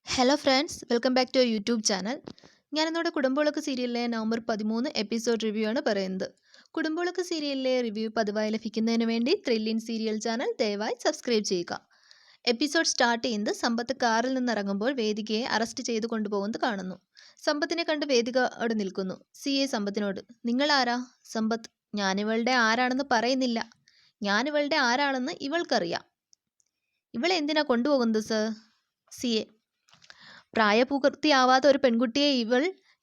Hello friends, welcome back to YouTube channel. ഞാനിന്നോടെ കുടുംബവിളക്ക് സീരിയലിലെ November 13 episode review ആണ് പറയുന്നത്. കുടുംബവിളക്ക് സീരിയലിലെ റിവ്യൂ പതിവായി ലഭിക്കുന്നതിന് വേണ്ടി ത്രില്ലിൻ സീരിയൽ ചാനൽ ദയവായി സബ്സ്ക്രൈബ് ചെയ്യുക. എപ്പിസോഡ് സ്റ്റാർട്ട് ചെയ്യുന്നത് സമ്പത്ത് കാറിൽ നിന്ന് ഇറങ്ങുമ്പോൾ വേദികയെ അറസ്റ്റ് ചെയ്ത് കൊണ്ടുപോകുന്നത് കാണുന്നു. സമ്പത്തിനെ കണ്ട് വേദിക അവിടെ നിൽക്കുന്നു. CA സമ്പത്തിനോട്, നിങ്ങൾ ആരാ? സമ്പത്ത്, ഞാനിവളുടെ ആരാണെന്ന് പറയുന്നില്ല. ഞാനിവളുടെ ആരാണെന്ന് ഇവൾക്കറിയാം. ഇവളെ എന്തിനാ കൊണ്ടുപോകുന്നത് സർ? CA, പ്രായപൂർത്തിയാവാത്ത ഒരു പെൺകുട്ടിയെ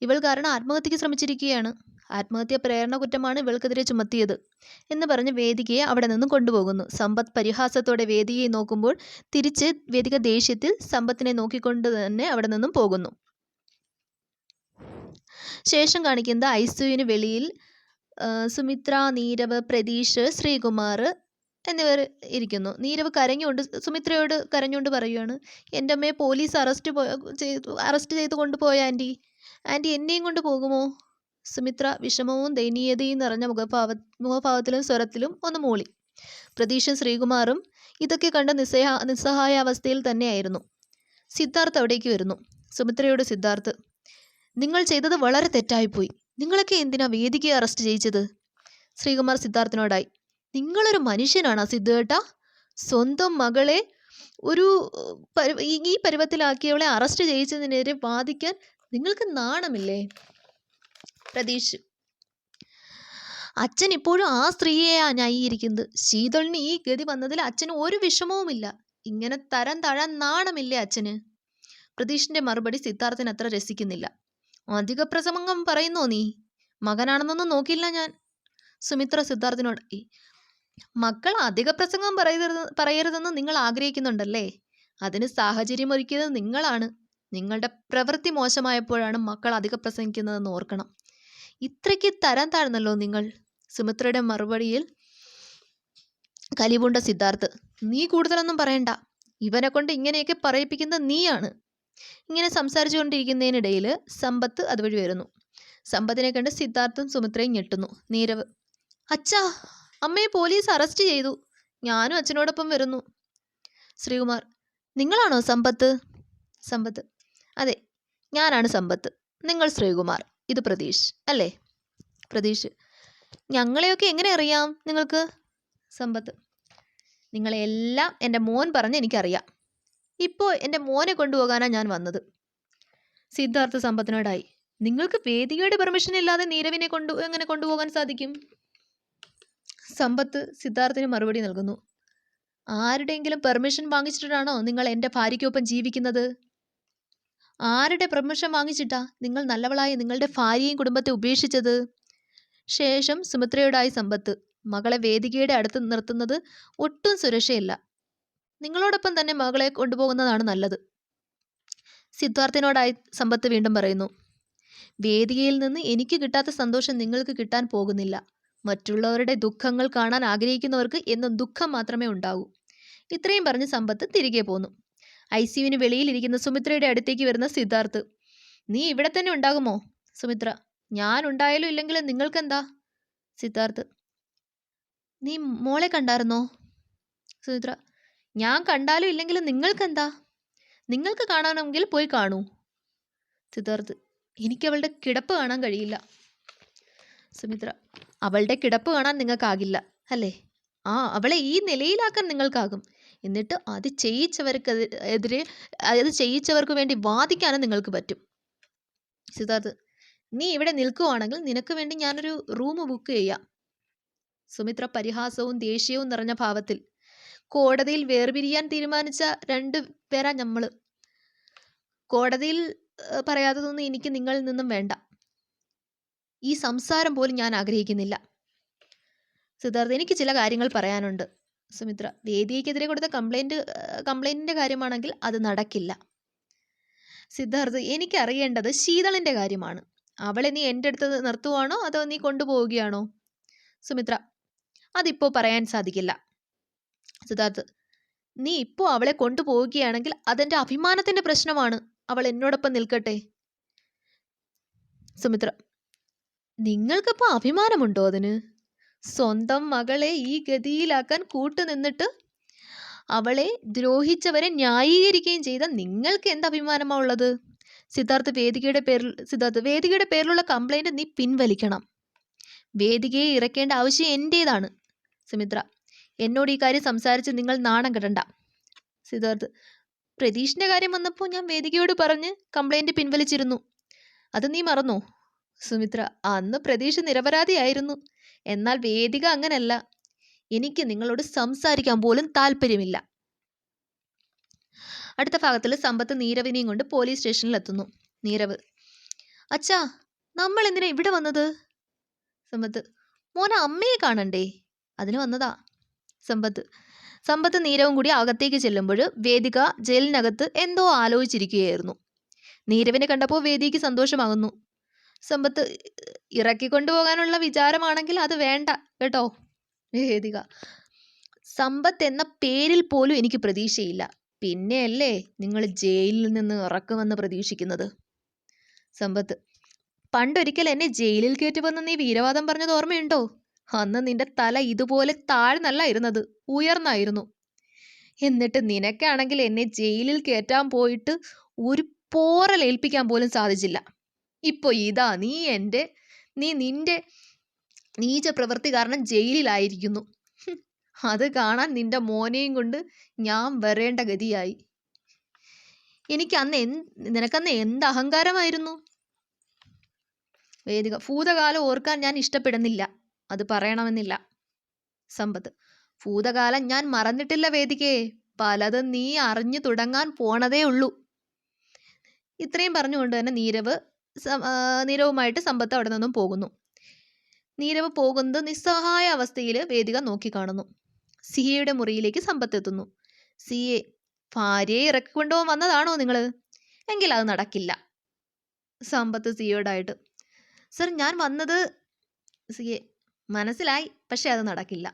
ഇവൾ കാരണം ആത്മഹത്യക്ക് ശ്രമിച്ചിരിക്കുകയാണ്. ആത്മഹത്യ പ്രേരണ കുറ്റമാണ് ഇവൾക്കെതിരെ ചുമത്തിയത് എന്ന് പറഞ്ഞ് വേദികയെ അവിടെ നിന്നും കൊണ്ടുപോകുന്നു. സമ്പത്ത് പരിഹാസത്തോടെ വേദികയെ നോക്കുമ്പോൾ തിരിച്ച് വേദിക ദേഷ്യത്തിൽ സമ്പത്തിനെ നോക്കിക്കൊണ്ട് തന്നെ അവിടെ നിന്നും പോകുന്നു. ശേഷം കാണിക്കുന്നത് ഐസിയുവിന് വെളിയിൽ സുമിത്ര, നീരവ്, പ്രതീഷ്, ശ്രീകുമാർ എന്നിവർ ഇരിക്കുന്നു. നീരവ് സുമിത്രയോട് കരഞ്ഞുകൊണ്ട് പറയുകയാണ്, എൻ്റെ അമ്മയെ പോലീസ് അറസ്റ്റ് ചെയ്ത് കൊണ്ടുപോയ ആൻറ്റി എന്നെയും കൊണ്ട് പോകുമോ? സുമിത്ര വിഷമവും ദയനീയതയും നിറഞ്ഞ മുഖഭാവത്തിലും സ്വരത്തിലും ഒന്ന് മൂളി. പ്രതീഷും ശ്രീകുമാറും ഇതൊക്കെ കണ്ട നിസ്സഹായ അവസ്ഥയിൽ തന്നെയായിരുന്നു. സിദ്ധാർത്ഥ് അവിടേക്ക് വരുന്നു. സുമിത്രയോട് സിദ്ധാർത്ഥ്, നിങ്ങൾ ചെയ്തത് വളരെ തെറ്റായിപ്പോയി. നിങ്ങളൊക്കെ എന്തിനാ വേദികയെ അറസ്റ്റ് ചെയ്യിച്ചത്? ശ്രീകുമാർ സിദ്ധാർത്ഥിനോടായി, നിങ്ങളൊരു മനുഷ്യനാണോ സിദ്ധേട്ടാ? സ്വന്തം മകളെ ഈ പരുവത്തിലാക്കിയവളെ അറസ്റ്റ് ചെയ്യിച്ചതിനെതിരെ വാദിക്കാൻ നിങ്ങൾക്ക് നാണമില്ലേ? പ്രതീഷ്, അച്ഛൻ ഇപ്പോഴും ആ സ്ത്രീയെയാ ന്യായീകരിക്കുന്നത്. ശീതളിന് ഈ ഗതി വന്നതിൽ അച്ഛന് ഒരു വിഷമവുമില്ല. ഇങ്ങനെ തരം താഴാൻ നാണമില്ലേ അച്ഛന്? പ്രതീഷിന്റെ മറുപടി സിദ്ധാർത്ഥിന് അത്ര രസിക്കുന്നില്ല. അധിക പ്രസംഗം പറയുന്നോ നീ? മകനാണെന്നൊന്നും നോക്കില്ല ഞാൻ. സുമിത്ര സിദ്ധാർത്ഥിനോടായി, മക്കൾ അധിക പ്രസംഗം പറയരുതെന്ന് നിങ്ങൾ ആഗ്രഹിക്കുന്നുണ്ടല്ലേ? അതിന് സാഹചര്യം ഒരുക്കിയത് നിങ്ങളാണ്. നിങ്ങളുടെ പ്രവൃത്തി മോശമായപ്പോഴാണ് മക്കൾ അധിക പ്രസംഗിക്കുന്നതെന്ന് ഓർക്കണം. ഇത്രയ്ക്ക് തരം താഴ്ന്നല്ലോ നിങ്ങൾ. സുമിത്രയുടെ മറുപടിയിൽ കലിപൂണ്ട സിദ്ധാർത്ഥ്, നീ കൂടുതലൊന്നും പറയണ്ട. ഇവനെ കൊണ്ട് ഇങ്ങനെയൊക്കെ പറയിപ്പിക്കുന്നത് നീയാണ്. ഇങ്ങനെ സംസാരിച്ചു കൊണ്ടിരിക്കുന്നതിനിടയിൽ സമ്പത്ത് അതുവഴി വരുന്നു. സമ്പത്തിനെ കണ്ട് സിദ്ധാർത്ഥും സുമിത്രയും ഞെട്ടുന്നു. നീരവ്, അച്ഛാ, അമ്മയെ പോലീസ് അറസ്റ്റ് ചെയ്തു. ഞാനും അച്ഛനോടൊപ്പം വരുന്നു. ശ്രീകുമാർ, നിങ്ങളാണോ സമ്പത്ത്? സമ്പത്ത്, അതെ, ഞാനാണ് സമ്പത്ത്. നിങ്ങൾ ശ്രീകുമാർ, ഇത് പ്രതീഷ് അല്ലേ? പ്രതീഷ്, ഞങ്ങളെയൊക്കെ എങ്ങനെ അറിയാം നിങ്ങൾക്ക്? സമ്പത്ത്, നിങ്ങളെല്ലാം എൻ്റെ മോൻ പറഞ്ഞ് എനിക്കറിയാം. ഇപ്പോൾ എൻ്റെ മോനെ കൊണ്ടുപോകാനാണ് ഞാൻ വന്നത്. സിദ്ധാർത്ഥ സമ്പത്തിനോടായി, നിങ്ങൾക്ക് വേദികയുടെ പെർമിഷൻ ഇല്ലാതെ നീരവിനെ എങ്ങനെ കൊണ്ടുപോകാൻ സാധിക്കും? സമ്പത്ത് സിദ്ധാർത്ഥിന് മറുപടി നൽകുന്നു. ആരുടെയെങ്കിലും പെർമിഷൻ വാങ്ങിച്ചിട്ടാണോ നിങ്ങൾ എൻ്റെ ഭാര്യയ്ക്കൊപ്പം ജീവിക്കുന്നത്? ആരുടെ പെർമിഷൻ വാങ്ങിച്ചിട്ടാ നിങ്ങൾ നല്ലവളായ നിങ്ങളുടെ ഭാര്യയും കുടുംബത്തെ ഉപേക്ഷിച്ചത്? ശേഷം സുമിത്രയോടായി സമ്പത്ത്, മകളെ വേദികയുടെ അടുത്ത് നിർത്തുന്നത് ഒട്ടും സുരക്ഷയില്ല. നിങ്ങളോടൊപ്പം തന്നെ മകളെ കൊണ്ടുപോകുന്നതാണ് നല്ലത്. സിദ്ധാർത്ഥിനോടായി സമ്പത്ത് വീണ്ടും പറയുന്നു, വേദികയിൽ നിന്ന് എനിക്ക് കിട്ടാത്ത സന്തോഷം നിങ്ങൾക്ക് കിട്ടാൻ പോകുന്നില്ല. മറ്റുള്ളവരുടെ ദുഃഖങ്ങൾ കാണാൻ ആഗ്രഹിക്കുന്നവർക്ക് എന്നും ദുഃഖം മാത്രമേ ഉണ്ടാവൂ. ഇത്രയും പറഞ്ഞ് സമ്പത്ത് തിരികെ പോന്നു. ഐസിയുവിന് വെളിയിലിരിക്കുന്ന സുമിത്രയുടെ അടുത്തേക്ക് വരുന്ന സിദ്ധാർത്ഥ്, നീ ഇവിടെ തന്നെ ഉണ്ടാകുമോ? സുമിത്ര, ഞാൻ ഉണ്ടായാലും ഇല്ലെങ്കിലും നിങ്ങൾക്കെന്താ? സിദ്ധാർത്ഥ്, നീ മോളെ കണ്ടായിരുന്നോ? സുമിത്ര, ഞാൻ കണ്ടാലും ഇല്ലെങ്കിലും നിങ്ങൾക്കെന്താ? നിങ്ങൾക്ക് കാണണമെങ്കിൽ പോയി കാണൂ. സിദ്ധാർത്ഥ്, എനിക്ക് അവളുടെ കിടപ്പ് കാണാൻ കഴിയില്ല. സുമിത്ര, അവളുടെ കിടപ്പ് കാണാൻ നിങ്ങൾക്കാകില്ല അല്ലേ? അവളെ ഈ നിലയിലാക്കാൻ നിങ്ങൾക്കാകും. എന്നിട്ട് അത് ചെയ്യിച്ചവർക്ക് വേണ്ടി വാദിക്കാനും നിങ്ങൾക്ക് പറ്റും. സിദ്ധാർത്ഥ്, നീ ഇവിടെ നിൽക്കുവാണെങ്കിൽ നിനക്ക് വേണ്ടി ഞാനൊരു റൂം ബുക്ക് ചെയ്യാം. സുമിത്ര പരിഹാസവും ദേഷ്യവും നിറഞ്ഞ ഭാവത്തിൽ, കോടതിയിൽ വേർപിരിയാൻ തീരുമാനിച്ച 2 പേരാ നമ്മള്. കോടതിയിൽ പറയാത്തതൊന്നും എനിക്ക് നിങ്ങളിൽ നിന്നും വേണ്ട. ഈ സംസാരം പോലും ഞാൻ ആഗ്രഹിക്കുന്നില്ല. സിദ്ധാർത്ഥ്, എനിക്ക് ചില കാര്യങ്ങൾ പറയാനുണ്ട്. സുമിത്ര, വേദികയ്ക്കെതിരെ കൊടുത്ത കംപ്ലൈന്റിന്റെ കാര്യമാണെങ്കിൽ അത് നടക്കില്ല. സിദ്ധാർത്ഥ്, എനിക്ക് അറിയേണ്ടത് ശീതളിന്റെ കാര്യമാണ്. അവളെ നീ എൻ്റെ അടുത്ത് നിർത്തുവാണോ അതോ നീ കൊണ്ടുപോവുകയാണോ? സുമിത്ര, അതിപ്പോ പറയാൻ സാധിക്കില്ല. സിദ്ധാർത്ഥ്, നീ ഇപ്പോൾ അവളെ കൊണ്ടുപോവുകയാണെങ്കിൽ അതെന്റെ അഭിമാനത്തിന്റെ പ്രശ്നമാണ്. അവൾ എന്നോടൊപ്പം നിൽക്കട്ടെ. സുമിത്ര, നിങ്ങൾക്കിപ്പോൾ അഭിമാനമുണ്ടോ അതിന്? സ്വന്തം മകളെ ഈ ഗതിയിലാക്കാൻ കൂട്ടുനിന്നിട്ട് അവളെ ദ്രോഹിച്ചവരെ ന്യായീകരിക്കുകയും ചെയ്ത നിങ്ങൾക്ക് എന്ത് അഭിമാനമാ ഉള്ളത്? സിദ്ധാർത്ഥ് വേദികയുടെ പേരിലുള്ള കംപ്ലൈന്റ് നീ പിൻവലിക്കണം. വേദികയെ ഇറക്കേണ്ട ആവശ്യം എന്റേതാണ്. സുമിത്ര, എന്നോട് ഈ കാര്യം സംസാരിച്ച് നിങ്ങൾ നാണം കെടണ്ട. സിദ്ധാർത്ഥ്, പ്രതീഷിന്റെ കാര്യം വന്നപ്പോൾ ഞാൻ വേദികയോട് പറഞ്ഞ് കംപ്ലൈന്റ് പിൻവലിച്ചിരുന്നു. അത് നീ മറന്നോ? സുമിത്ര, അന്ന് പ്രതീഷ് നിരപരാധിയായിരുന്നു. എന്നാൽ വേദിക അങ്ങനല്ല. എനിക്ക് നിങ്ങളോട് സംസാരിക്കാൻ പോലും താല്പര്യമില്ല. അടുത്ത ഭാഗത്തിൽ സമ്പത്ത് നീരവിനെയും കൊണ്ട് പോലീസ് സ്റ്റേഷനിൽ എത്തുന്നു. നീരവ്, അച്ഛാ, നമ്മൾ എന്തിനാ ഇവിടെ വന്നത്? സമ്പത്ത്, മോനെ അമ്മയെ കാണണ്ടേ, അതിന് വന്നതാ. സമ്പത്ത് നീരവും കൂടി അകത്തേക്ക് ചെല്ലുമ്പോൾ വേദിക ജയിലിനകത്ത് എന്തോ ആലോചിച്ചിരിക്കുകയായിരുന്നു. നീരവിനെ കണ്ടപ്പോൾ വേദിക്ക് സന്തോഷമാകുന്നു. സമ്പത്ത്, ഇറക്കിക്കൊണ്ടുപോകാനുള്ള വിചാരമാണെങ്കിൽ അത് വേണ്ട കേട്ടോ. വേദിക, സമ്പത്ത് എന്ന പേരിൽ പോലും എനിക്ക് പ്രതീക്ഷയില്ല. പിന്നെയല്ലേ നിങ്ങൾ ജയിലിൽ നിന്ന് ഇറക്കുമെന്ന് പ്രതീക്ഷിക്കുന്നത്? സമ്പത്ത്, പണ്ടൊരിക്കൽ എന്നെ ജയിലിൽ കയറ്റുമെന്ന് നീ വീരവാദം പറഞ്ഞത് ഓർമ്മയുണ്ടോ? അന്ന് നിന്റെ തല ഇതുപോലെ താഴ്ന്നല്ല ഇരുന്നത്, ഉയർന്നായിരുന്നു. എന്നിട്ട് നിനക്കാണെങ്കിൽ എന്നെ ജയിലിൽ കയറ്റാൻ പോയിട്ട് ഒരു പോറലേൽപ്പിക്കാൻ പോലും സാധിച്ചില്ല. ഇപ്പൊ ഇതാ നീ നിന്റെ നീച പ്രവൃത്തി കാരണം ജയിലിലായിരിക്കുന്നു. അത് കാണാൻ നിന്റെ മോനെയും കൊണ്ട് ഞാൻ വരേണ്ട ഗതിയായി. നിനക്കന്ന് എന്ത് അഹങ്കാരമായിരുന്നു? വേദിക, ഭൂതകാലം ഓർക്കാൻ ഞാൻ ഇഷ്ടപ്പെടുന്നില്ല, അത് പറയണമെന്നില്ല. സമ്പത്ത്, ഭൂതകാലം ഞാൻ മറന്നിട്ടില്ല വേദികയെ, പലതും നീ അറിഞ്ഞു തുടങ്ങാൻ പോണതേ ഉള്ളൂ. ഇത്രയും പറഞ്ഞുകൊണ്ട് തന്നെ നീരവുമായിട്ട് സമ്പത്ത് അവിടെ നിന്നും പോകുന്നു. നീരവ് പോകുന്നത് നിസ്സഹായ അവസ്ഥയിൽ വേദിക നോക്കിക്കാണുന്നു. സിയയുടെ മുറിയിലേക്ക് സമ്പത്ത് എത്തുന്നു. സിയെ, ഭാര്യയെ ഇറക്കിക്കൊണ്ടുപോകാൻ വന്നതാണോ നിങ്ങൾ? എങ്കിൽ അത് നടക്കില്ല. സമ്പത്ത് സിയോടായിട്ട്, സർ, ഞാൻ വന്നത്. സിയെ, മനസ്സിലായി, പക്ഷെ അത് നടക്കില്ല.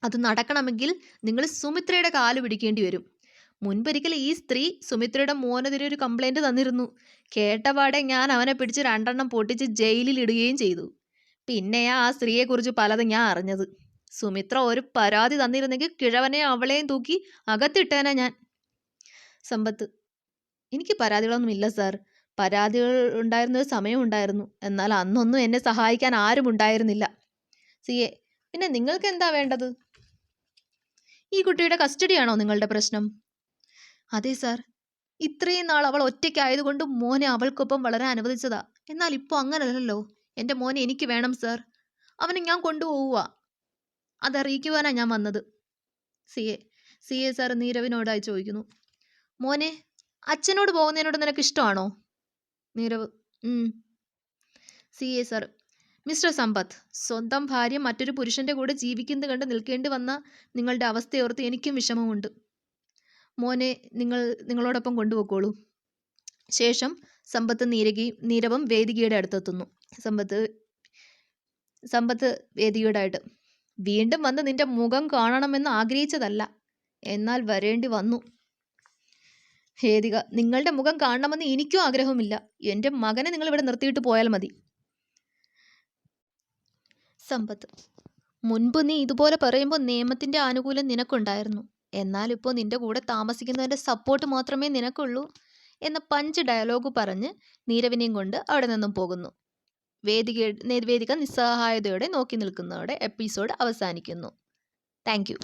അത് നടക്കണമെങ്കിൽ നിങ്ങൾ സുമിത്രയുടെ കാല് പിടിക്കേണ്ടി വരും. മുൻപൊരിക്കൽ ഈ സ്ത്രീ സുമിത്രയുടെ മോനെതിരെ ഒരു കംപ്ലൈന്റ് തന്നിരുന്നു. കേട്ടപാടെ ഞാൻ അവനെ പിടിച്ച് 2 എണ്ണം പൊട്ടിച്ച് ജയിലിൽ ഇടുകയും ചെയ്തു. പിന്നെയാ ആ സ്ത്രീയെക്കുറിച്ച് പലതും ഞാൻ അറിഞ്ഞത്. സുമിത്ര ഒരു പരാതി തന്നിരുന്നെങ്കിൽ കിഴവനെ അവളെയും തൂക്കി അകത്തിട്ടേനെ ഞാൻ. സമ്പത്ത്, എനിക്ക് പരാതികളൊന്നുമില്ല സാർ. പരാതികൾ ഉണ്ടായിരുന്നൊരു സമയമുണ്ടായിരുന്നു. എന്നാൽ അന്നൊന്നും എന്നെ സഹായിക്കാൻ ആരും ഉണ്ടായിരുന്നില്ല. സിയെ, പിന്നെ നിങ്ങൾക്ക് എന്താ വേണ്ടത്? ഈ കുട്ടിയുടെ കസ്റ്റഡിയാണോ നിങ്ങളുടെ പ്രശ്നം? അതെ സാർ. ഇത്രയും നാൾ അവൾ ഒറ്റയ്ക്കായതുകൊണ്ട് മോനെ അവൾക്കൊപ്പം വളരാൻ അനുവദിച്ചതാ. എന്നാൽ ഇപ്പോൾ അങ്ങനല്ലല്ലോ. എൻ്റെ മോനെ എനിക്ക് വേണം സാർ. അവനെ ഞാൻ കൊണ്ടുപോവുക. അതറിയിക്കുവാനാ ഞാൻ വന്നത്. സിയെ സാർ നീരവിനോടായി ചോദിക്കുന്നു. മോനെ, അച്ഛനോട് പോകുന്നതിനോട് നിനക്ക് ഇഷ്ടമാണോ? നീരവ്, സിയെ സാർ. മിസ്റ്റർ സമ്പത്ത്, സ്വന്തം ഭാര്യ മറ്റൊരു പുരുഷന്റെ കൂടെ ജീവിക്കുന്നത് കണ്ട് നിൽക്കേണ്ടി വന്ന നിങ്ങളുടെ അവസ്ഥയോർത്ത് എനിക്കും വിഷമമുണ്ട്. മോനെ നിങ്ങളോടൊപ്പം കൊണ്ടുപോയിക്കോളൂ. ശേഷം സമ്പത്ത് നീരവും വേദികയുടെ അടുത്തെത്തുന്നു. സമ്പത്ത് വേദികയോടായിട്ട്, വീണ്ടും വന്ന് നിന്റെ മുഖം കാണണമെന്ന് ആഗ്രഹിച്ചതല്ല, എന്നാൽ വരേണ്ടി വന്നു. വേദിക, നിങ്ങളുടെ മുഖം കാണണമെന്ന് എനിക്കും ആഗ്രഹമില്ല. എൻ്റെ മകനെ നിങ്ങൾ ഇവിടെ നിർത്തിയിട്ട് പോയാൽ മതി. സമ്പത്ത്, മുൻപ് നീ ഇതുപോലെ പറയുമ്പോൾ നിയമത്തിന്റെ ആനുകൂല്യം നിനക്കുണ്ടായിരുന്നു. എന്നാൽ ഇപ്പോൾ നിന്റെ കൂടെ താമസിക്കുന്നവന്റെ സപ്പോർട്ട് മാത്രമേ നിനക്കുള്ളൂ എന്ന പഞ്ച് ഡയലോഗ് പറഞ്ഞ് നീരവിനെയും കൊണ്ട് അവിടെ നിന്നും പോകുന്നു. വേദിക നിസ്സഹായതയോടെ നോക്കി നിൽക്കുന്നതോടെ എപ്പിസോഡ് അവസാനിക്കുന്നു. Thank you.